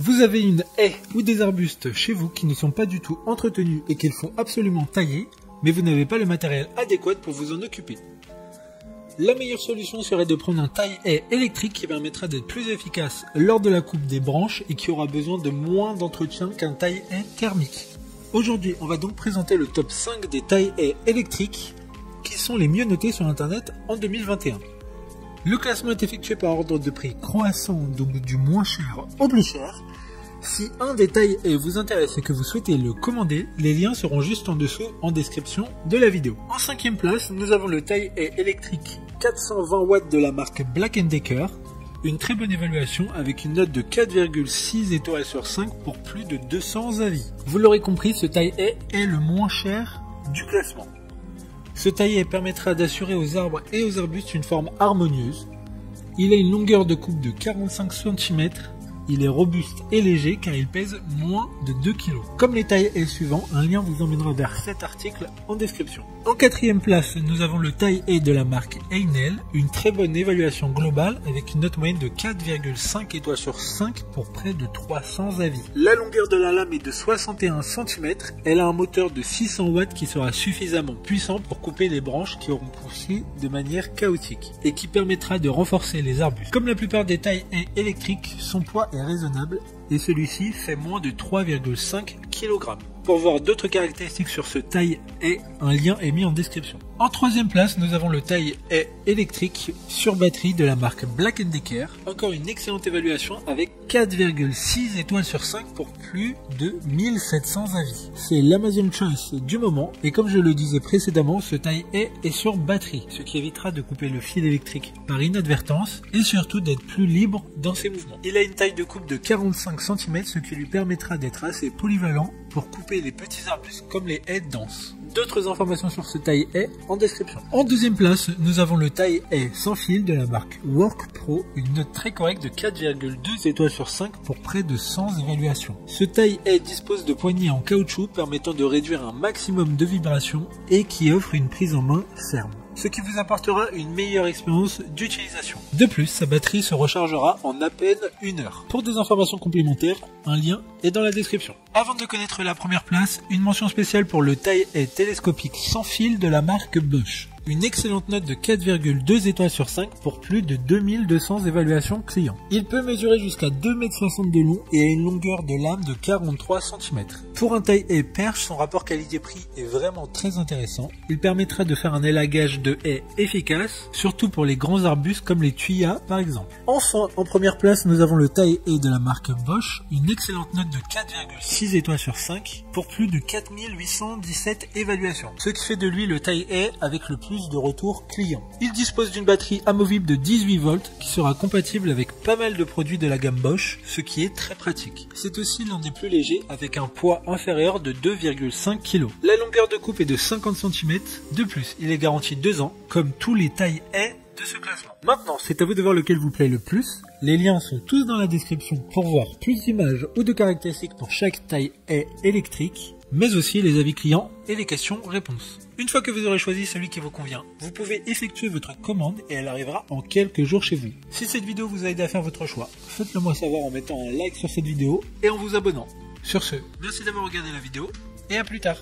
Vous avez une haie ou des arbustes chez vous qui ne sont pas du tout entretenus et qu'il faut absolument tailler, mais vous n'avez pas le matériel adéquat pour vous en occuper. La meilleure solution serait de prendre un taille-haie électrique qui permettra d'être plus efficace lors de la coupe des branches et qui aura besoin de moins d'entretien qu'un taille-haie thermique. Aujourd'hui, on va donc présenter le top 5 des taille-haies électriques qui sont les mieux notés sur internet en 2021. Le classement est effectué par ordre de prix croissant, donc du moins cher au plus cher. Si un des taille-haies vous intéresse et que vous souhaitez le commander, les liens seront juste en dessous en description de la vidéo. En 5e place, nous avons le taille-haie électrique 420 watts de la marque Black & Decker. Une très bonne évaluation avec une note de 4,6 étoiles sur 5 pour plus de 200 avis. Vous l'aurez compris, ce taille-haie est le moins cher du classement. Ce taille-haie permettra d'assurer aux arbres et aux arbustes une forme harmonieuse. Il a une longueur de coupe de 45 cm. Il est robuste et léger car il pèse moins de 2 kg. Comme les taille-haies suivants, un lien vous emmènera vers cet article en description. En 4e place, nous avons le taille-haie de la marque Heinel, une très bonne évaluation globale avec une note moyenne de 4,5 étoiles sur 5 pour près de 300 avis. La longueur de la lame est de 61 cm, elle a un moteur de 600 watts qui sera suffisamment puissant pour couper les branches qui auront poussé de manière chaotique et qui permettra de renforcer les arbustes. Comme la plupart des taille-haies électriques, son poids est raisonnable et celui-ci fait moins de 3,5 kg. Pour voir d'autres caractéristiques sur ce taille-haie, un lien est mis en description. En 3e place, nous avons le taille-haie électrique sur batterie de la marque Black & Decker. Encore une excellente évaluation avec 4,6 étoiles sur 5 pour plus de 1700 avis. C'est l'Amazon Choice du moment et comme je le disais précédemment, ce taille-haie est sur batterie, ce qui évitera de couper le fil électrique par inadvertance et surtout d'être plus libre dans ses mouvements. Il a une taille de coupe de 45 cm, ce qui lui permettra d'être assez polyvalent pour couper les petits arbustes comme les haies denses. D'autres informations sur ce taille-haie en description. En 2e place, nous avons le taille-haie sans fil de la marque Work Pro, une note très correcte de 4,2 étoiles sur 5 pour près de 100 évaluations. Ce taille-haie dispose de poignées en caoutchouc permettant de réduire un maximum de vibrations et qui offre une prise en main ferme, ce qui vous apportera une meilleure expérience d'utilisation. De plus, sa batterie se rechargera en à peine 1 heure. Pour des informations complémentaires, un lien est dans la description. Avant de connaître la première place, une mention spéciale pour le taille-haie télescopique sans fil de la marque Bosch. Une excellente note de 4,2 étoiles sur 5 pour plus de 2200 évaluations clients. Il peut mesurer jusqu'à 2,60 m de long et a une longueur de lame de 43 cm. Pour un taille-haie perche, son rapport qualité-prix est vraiment très intéressant. Il permettra de faire un élagage de haies efficace, surtout pour les grands arbustes comme les tuyas par exemple. Enfin, en première place, nous avons le taille-haie de la marque Bosch, une excellente note de 4,6 étoiles sur 5 pour plus de 4817 évaluations. Ce qui fait de lui le taille-haie avec le plus de retours clients. Il dispose d'une batterie amovible de 18 volts qui sera compatible avec pas mal de produits de la gamme Bosch, ce qui est très pratique. C'est aussi l'un des plus légers avec un poids inférieur de 2,5 kg. La longueur de coupe est de 50 cm. De plus, il est garanti 2 ans, comme tous les taille-haies de ce classement. Maintenant, c'est à vous de voir lequel vous plaît le plus. Les liens sont tous dans la description pour voir plus d'images ou de caractéristiques pour chaque taille-haie électrique, mais aussi les avis clients et les questions-réponses. Une fois que vous aurez choisi celui qui vous convient, vous pouvez effectuer votre commande et elle arrivera en quelques jours chez vous. Si cette vidéo vous a aidé à faire votre choix, faites-le moi savoir en mettant un like sur cette vidéo et en vous abonnant. Sur ce, merci d'avoir regardé la vidéo et à plus tard.